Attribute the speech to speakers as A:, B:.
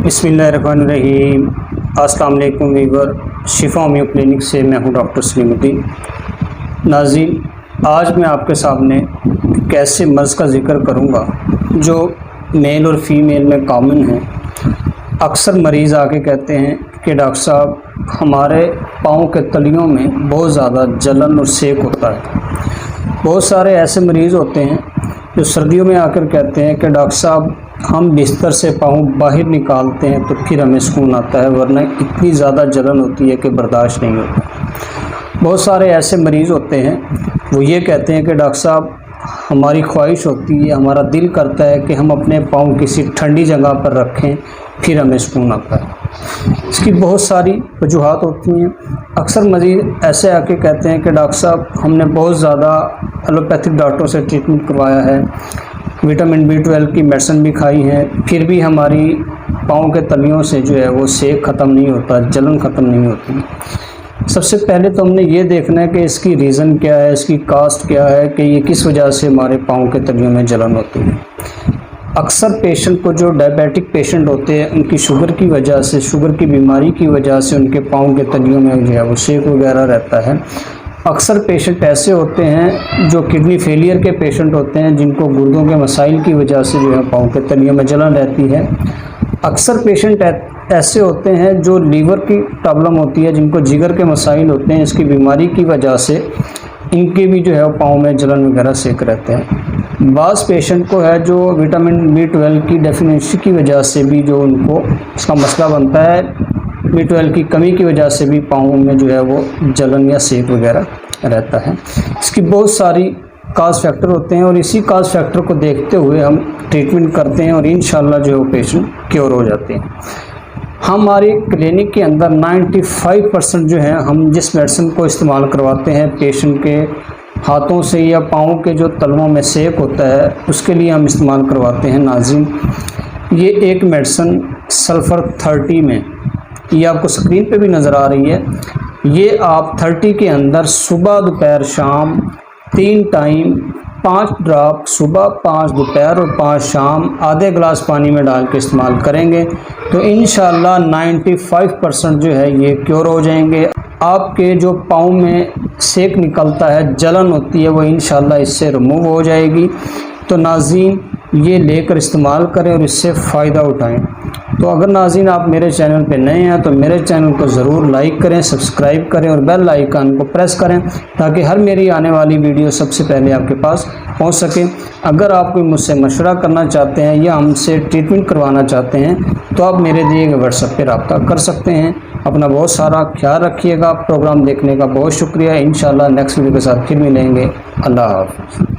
A: बिस्मिल्लाहिर्रहमानिर्रहीम। अस्सलाम वालेकुम वीवर, शिफा होमियो क्लिनिक से मैं हूं डॉक्टर सलीमुद्दीन। नाज़रीन, आज मैं आपके सामने एक ऐसे मर्ज़ का ज़िक्र करूंगा जो मेल और फीमेल में कॉमन है। अक्सर मरीज़ आके कहते हैं कि डॉक्टर साहब, हमारे पाँव के तलियों में बहुत ज़्यादा जलन और सेक होता है। बहुत सारे ऐसे मरीज़ होते हैं जो सर्दियों में आकर कहते हैं कि डॉक्टर साहब, हम बिस्तर से पाँव बाहर निकालते हैं तो फिर हमें सुकून आता है, वरना इतनी ज़्यादा जलन होती है कि बर्दाश्त नहीं होता। बहुत सारे ऐसे मरीज़ होते हैं, वो ये कहते हैं कि डॉक्टर साहब, हमारी ख्वाहिश होती है, हमारा दिल करता है कि हम अपने पाँव किसी ठंडी जगह पर रखें, फिर हमें सुकून आता है। इसकी बहुत सारी वजूहात होती हैं। अक्सर मरीज़ ऐसे आके कहते हैं कि डॉक्टर साहब, हमने बहुत ज़्यादा एलोपैथिक डॉक्टरों से ट्रीटमेंट करवाया है, विटामिन B12 की मेडिसिन भी खाई है, फिर भी हमारी पाँव के तलियों से जो है वो सेक ख़त्म नहीं होता, जलन ख़त्म नहीं होती। सबसे पहले तो हमने ये देखना है कि इसकी रीज़न क्या है, इसकी कास्ट क्या है, कि ये किस वजह से हमारे पाँव के तलियों में जलन होती है। अक्सर पेशेंट को, जो डायबिटिक पेशेंट होते हैं, उनकी शुगर की वजह से, शुगर की बीमारी की वजह से उनके पाँव के तलियों में जो है वो सेक वगैरह रहता है। अक्सर पेशेंट ऐसे होते हैं जो किडनी फेलियर के पेशेंट होते हैं, जिनको गुर्दों के मसाइल की वजह से जो है पाँव के तलियों में जलन रहती है। अक्सर पेशेंट ऐसे होते हैं जो लीवर की प्रॉब्लम होती है, जिनको जिगर के मसाइल होते हैं, इसकी बीमारी की वजह से इनके भी जो है पाँव में जलन वगैरह सेक रहते हैं। बाज़ पेशेंट को है जो विटामिन B12 की डेफिशिएंसी की वजह से भी जो उनको इसका मसला बनता है, B12 की कमी की वजह से भी पाँव में जो है वो जलन या सेक वगैरह रहता है। इसकी बहुत सारी काज फैक्टर होते हैं और इसी काज फैक्टर को देखते हुए हम ट्रीटमेंट करते हैं और इंशाल्लाह जो है वो पेशेंट क्योर हो जाते हैं। हमारे क्लिनिक के अंदर 95% जो है, हम जिस मेडिसिन को इस्तेमाल करवाते हैं पेशेंट के हाथों से या पाँव के जो तलवों में सेक होता है, उसके लिए हम इस्तेमाल करवाते हैं। नाज़रीन, ये एक मेडिसिन सल्फ़र 30 में, ये आपको स्क्रीन पे भी नज़र आ रही है। ये आप 30 के अंदर सुबह दोपहर शाम 3 टाइम 5 ड्रॉप, सुबह 5 दोपहर और 5 शाम आधे गिलास पानी में डाल के इस्तेमाल करेंगे तो इंशाल्लाह 95% जो है ये क्योर हो जाएंगे। आपके जो पाँव में सेक निकलता है, जलन होती है, वो इंशाल्लाह इससे रिमूव हो जाएगी। तो नाज़रीन, ये लेकर इस्तेमाल करें और इससे फ़ायदा उठाएं। तो अगर नाज़रीन आप मेरे चैनल पे नए हैं तो मेरे चैनल को ज़रूर लाइक करें, सब्सक्राइब करें और बेल आइकन को प्रेस करें, ताकि हर मेरी आने वाली वीडियो सबसे पहले आपके पास पहुंच सके। अगर आप कोई मुझसे मशवरा करना चाहते हैं या हमसे ट्रीटमेंट करवाना चाहते हैं तो आप मेरे दिए गए व्हाट्सएप पर रब्ता कर सकते हैं। अपना बहुत सारा ख्याल रखिएगा। प्रोग्राम देखने का बहुत शुक्रिया। इंशाल्लाह नेक्स्ट वीडियो के साथ फिर मिलेंगे। अल्लाह हाफ़िज़।